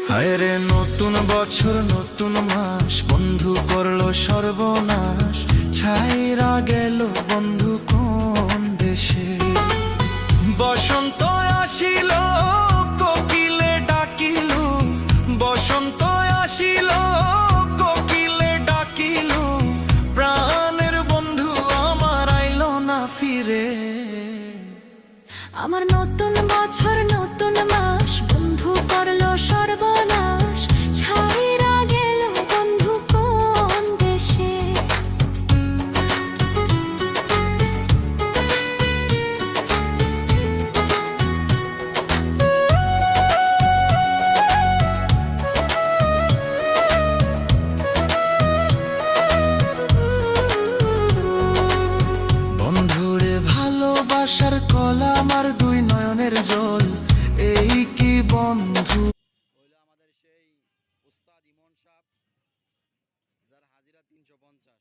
হায় রে নতুন বছর নতুন মাস, বন্ধু করলো সর্বনাশ। ছাইরা গেল বন্ধু কোন দেশে। বসন্ত আসিল কোকিলে ডাকিল, বসন্ত আসিল কোকিলে ডাকিল, প্রাণের বন্ধু আমার আইলো না ফিরে। আমার নতুন বছর নতুন মাস, বন্ধু করলো সর্বনাশ। ছাইরা গেল বন্ধু কোন দেশে। বন্ধুরে ভালোবাসার কলা আমার দুই নয়নের জল, এই কি বন্ধু। হইলো আমাদের সেই উস্তাদ ইমন সাহেব, যার হাজিরা 350।